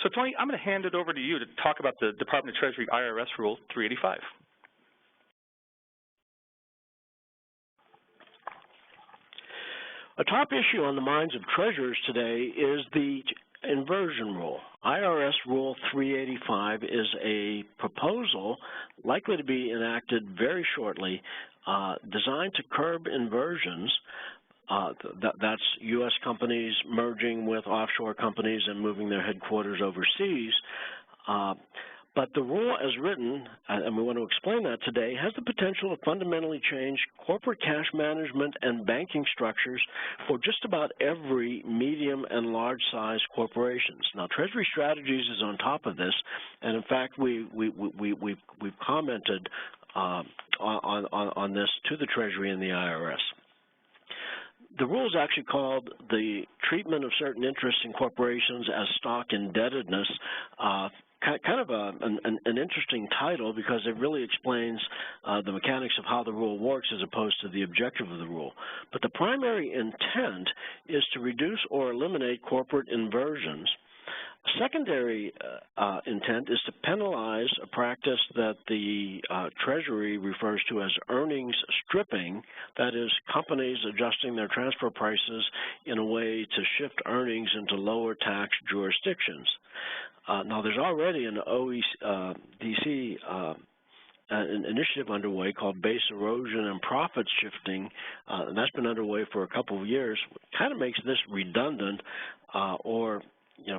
So Tony, I'm going to hand it over to you to talk about the Department of Treasury IRS Rule 385. A top issue on the minds of treasurers today is the inversion rule. IRS Rule 385 is a proposal likely to be enacted very shortly, designed to curb inversions. That's U.S. companies merging with offshore companies and moving their headquarters overseas. But the rule as written, and we want to explain that today, has the potential to fundamentally change corporate cash management and banking structures for just about every medium and large-sized corporations. Now, Treasury Strategies is on top of this, and in fact, we've commented on this to the Treasury and the IRS. The rule is actually called the Treatment of Certain Interests in Corporations as Stock Indebtedness. Kind of an interesting title because it really explains the mechanics of how the rule works as opposed to the objective of the rule. But the primary intent is to reduce or eliminate corporate inversions. Secondary intent is to penalize a practice that the Treasury refers to as earnings stripping, that is, companies adjusting their transfer prices in a way to shift earnings into lower tax jurisdictions. Now, there's already an OECD an initiative underway called base erosion and profit shifting, and that's been underway for a couple of years. It kind of makes this redundant, or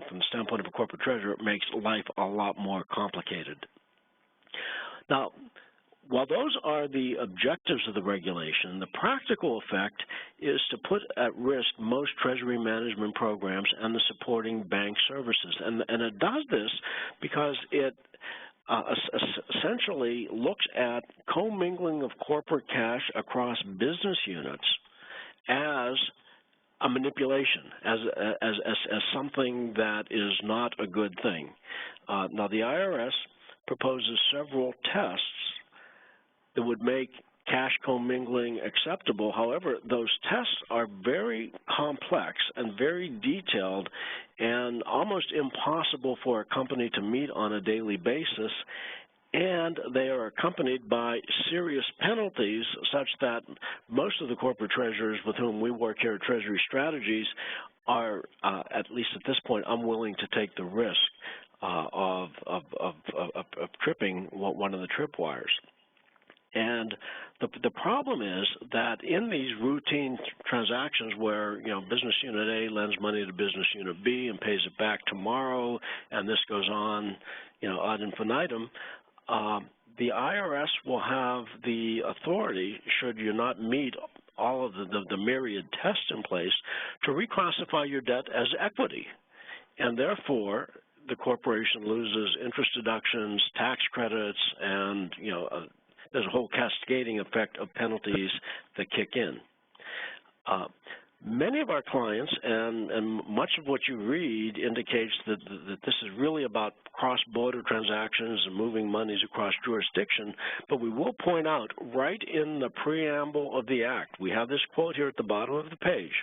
from the standpoint of a corporate treasurer, it makes life a lot more complicated. Now, while those are the objectives of the regulation, the practical effect is to put at risk most treasury management programs and the supporting bank services. And it does this because it essentially looks at commingling of corporate cash across business units as a manipulation, as something that is not a good thing. Now, the IRS proposes several tests that would make cash commingling acceptable. However, those tests are very complex and very detailed and almost impossible for a company to meet on a daily basis, and they are accompanied by serious penalties such that most of the corporate treasurers with whom we work here at Treasury Strategies are, at least at this point, unwilling to take the risk of tripping one of the tripwires. And the problem is that in these routine transactions where, business unit A lends money to business unit B and pays it back tomorrow, and this goes on, ad infinitum, the IRS will have the authority, should you not meet all of the myriad tests in place, to reclassify your debt as equity. And therefore, the corporation loses interest deductions, tax credits, and, there's a whole cascading effect of penalties that kick in. Many of our clients, and much of what you read indicates that this is really about cross-border transactions and moving monies across jurisdiction, but we will point out right in the preamble of the Act, we have this quote here at the bottom of the page: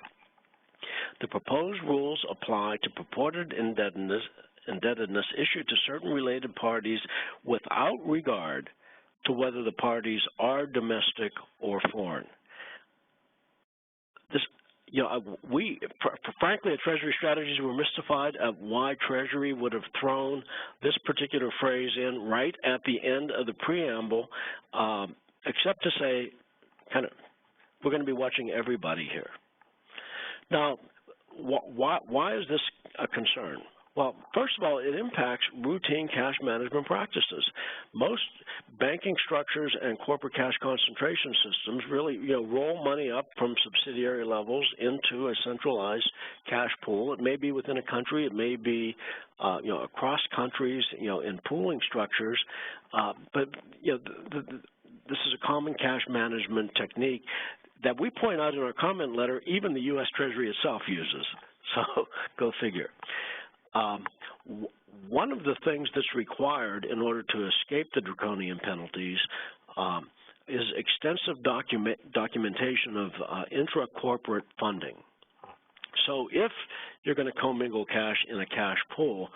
the proposed rules apply to purported indebtedness issued to certain related parties without regard to whether the parties are domestic or foreign. This, frankly, at Treasury Strategies, we're mystified at why Treasury would have thrown this particular phrase in right at the end of the preamble, except to say, we're going to be watching everybody here. Now, why is this a concern? Well, first of all, it impacts routine cash management practices. Most banking structures and corporate cash concentration systems really, roll money up from subsidiary levels into a centralized cash pool. It may be within a country. It may be, across countries, in pooling structures. But, this is a common cash management technique that we point out in our comment letter even the U.S. Treasury itself uses. So go figure. One of the things that's required in order to escape the draconian penalties is extensive documentation of intra-corporate funding. So if you're going to commingle cash in a cash pool,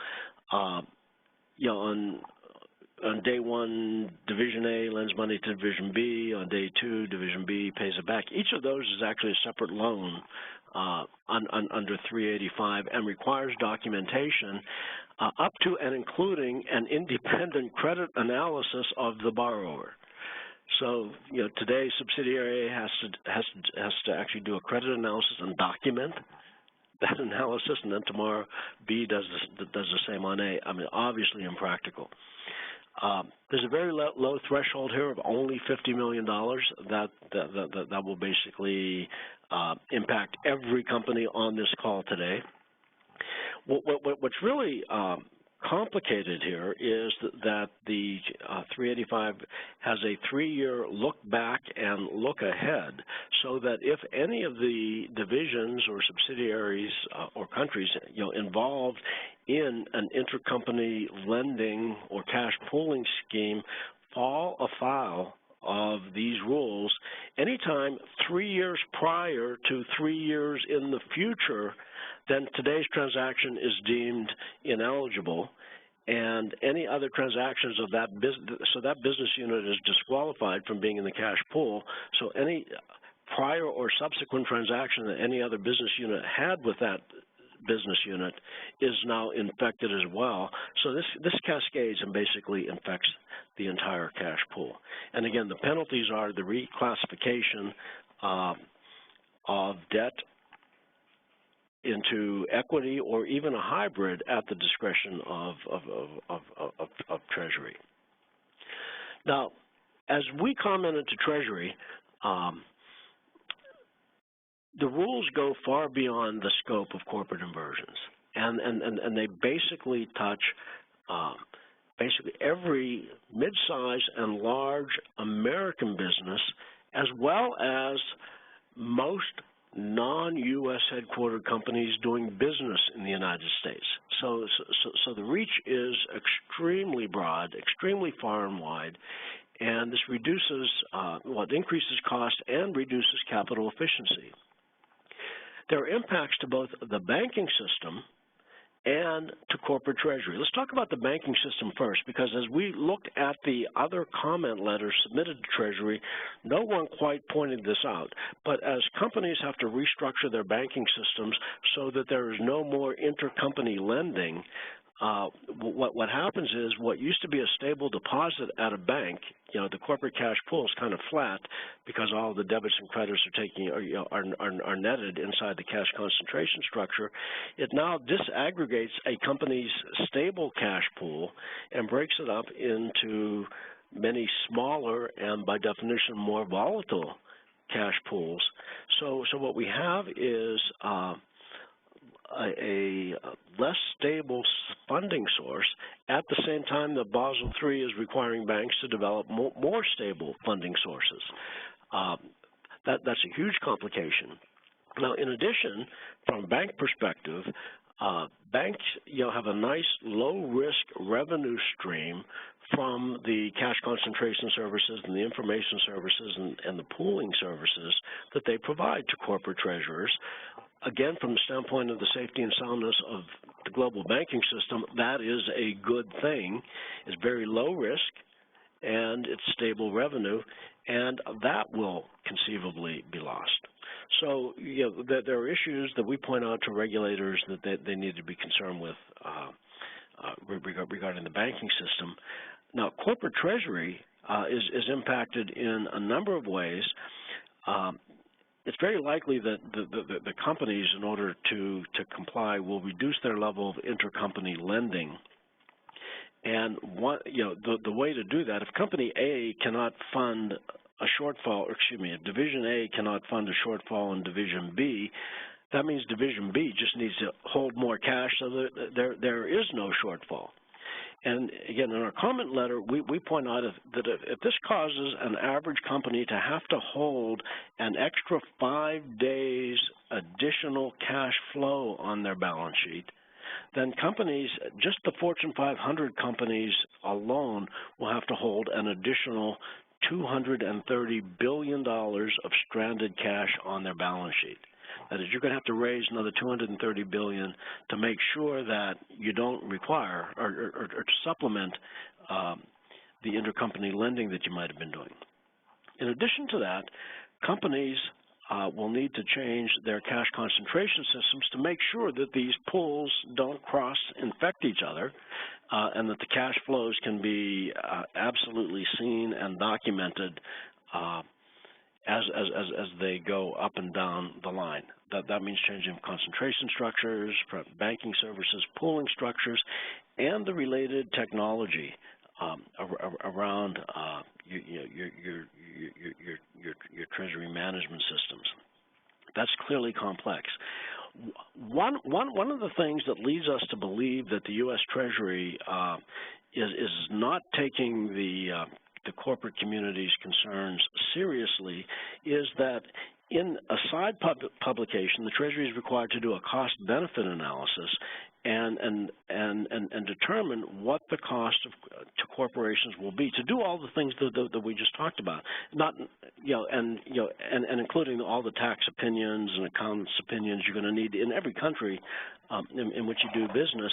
on day one, Division A lends money to Division B. On day two, Division B pays it back. Each of those is actually a separate loan under 385 and requires documentation up to and including an independent credit analysis of the borrower. So, today subsidiary A has to actually do a credit analysis and document that analysis, and then tomorrow B does the same on A. I mean, obviously impractical. There's a very low threshold here of only $50 million that will basically impact every company on this call today. What's really complicated here is that the 385 has a 3-year look back and look ahead, so that if any of the divisions or subsidiaries or countries involved in an intercompany lending or cash pooling scheme fall afoul of these rules, anytime 3 years prior to 3 years in the future, then today's transaction is deemed ineligible, and any other transactions of that business unit is disqualified from being in the cash pool. So any prior or subsequent transaction that any other business unit had with that business unit is now infected as well. So this cascades and basically infects the entire cash pool. And again, the penalties are the reclassification of debt into equity or even a hybrid at the discretion of Treasury. Now, as we commented to Treasury, the rules go far beyond the scope of corporate inversions, and they basically touch basically every mid-size and large American business, as well as most non-U.S. headquartered companies doing business in the United States. So the reach is extremely broad, extremely far and wide, and this reduces, increases cost and reduces capital efficiency. There are impacts to both the banking system and to corporate treasury. Let's talk about the banking system first, because as we looked at the other comment letters submitted to Treasury, no one quite pointed this out. But as companies have to restructure their banking systems so that there is no more intercompany lending, what happens is what used to be a stable deposit at a bank, the corporate cash pool is kind of flat because all the debits and credits are netted inside the cash concentration structure. It now disaggregates a company's stable cash pool and breaks it up into many smaller and by definition more volatile cash pools. So what we have is a less stable funding source. At the same time, the Basel III is requiring banks to develop more stable funding sources. That's a huge complication. Now, in addition, from a bank perspective, banks have a nice low-risk revenue stream from the cash concentration services and the information services and the pooling services that they provide to corporate treasurers. Again, from the standpoint of the safety and soundness of the global banking system, that is a good thing. It's very low risk, and it's stable revenue, and that will conceivably be lost. So, there are issues that we point out to regulators that they need to be concerned with regarding the banking system. Now, corporate treasury is impacted in a number of ways. It's very likely that the companies, in order to comply, will reduce their level of intercompany lending. And the way to do that, if Company A cannot fund a shortfall, if Division A cannot fund a shortfall in Division B, that means Division B just needs to hold more cash so that there is no shortfall. And again, in our comment letter, we point out that if this causes an average company to have to hold an extra 5 days additional cash flow on their balance sheet, then companies, just the Fortune 500 companies alone, will have to hold an additional $230 billion of stranded cash on their balance sheet. That is, you're going to have to raise another $230 billion to make sure that you don't require or to supplement the intercompany lending that you might have been doing. In addition to that, companies will need to change their cash concentration systems to make sure that these pools don't cross-infect each other and that the cash flows can be absolutely seen and documented as they go up and down the line. That means changing concentration structures, banking services, pooling structures, and the related technology around your treasury management systems. That's clearly complex. One of the things that leads us to believe that the U.S. Treasury is not taking the corporate community's concerns seriously is that in a side publication, the Treasury is required to do a cost-benefit analysis and determine what the cost to corporations will be to do all the things that we just talked about, and including all the tax opinions and accountants' opinions you're going to need in every country in which you do business.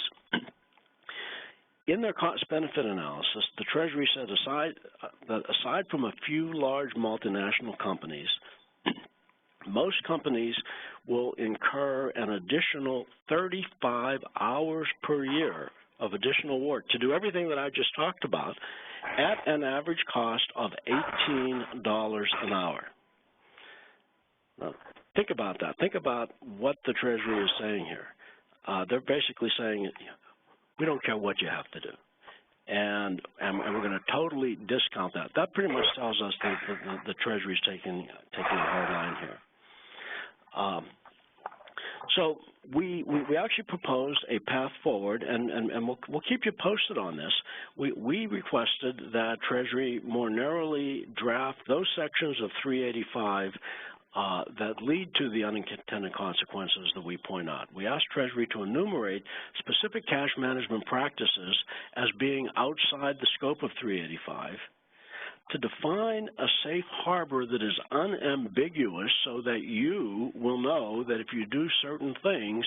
In their cost-benefit analysis, the Treasury said aside from a few large multinational companies, most companies will incur an additional 35 hours per year of additional work to do everything that I just talked about at an average cost of $18 an hour. Now, think about that. Think about what the Treasury is saying here. They're basically saying, we don't care what you have to do. And we're going to totally discount that. That pretty much tells us that the Treasury is taking a hard line here. So we actually proposed a path forward, and we'll keep you posted on this. We requested that Treasury more narrowly draft those sections of 385 that lead to the unintended consequences that we point out. We asked Treasury to enumerate specific cash management practices as being outside the scope of 385, to define a safe harbor that is unambiguous so that you will know that if you do certain things,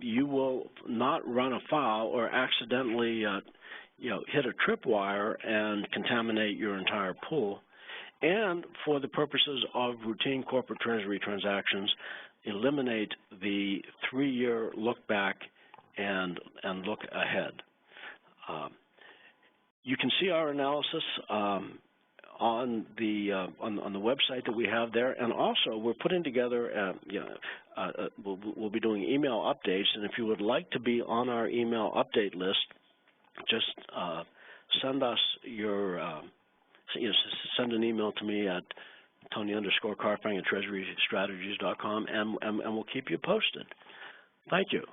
you will not run afoul or accidentally hit a tripwire and contaminate your entire pool. And for the purposes of routine corporate treasury transactions, eliminate the 3-year look back and look ahead. You can see our analysis on the website that we have there, and also we're putting together. We'll be doing email updates, and if you would like to be on our email update list, just send us your send an email to me at Tony_Carfang at treasurystrategies.com, and we'll keep you posted. Thank you.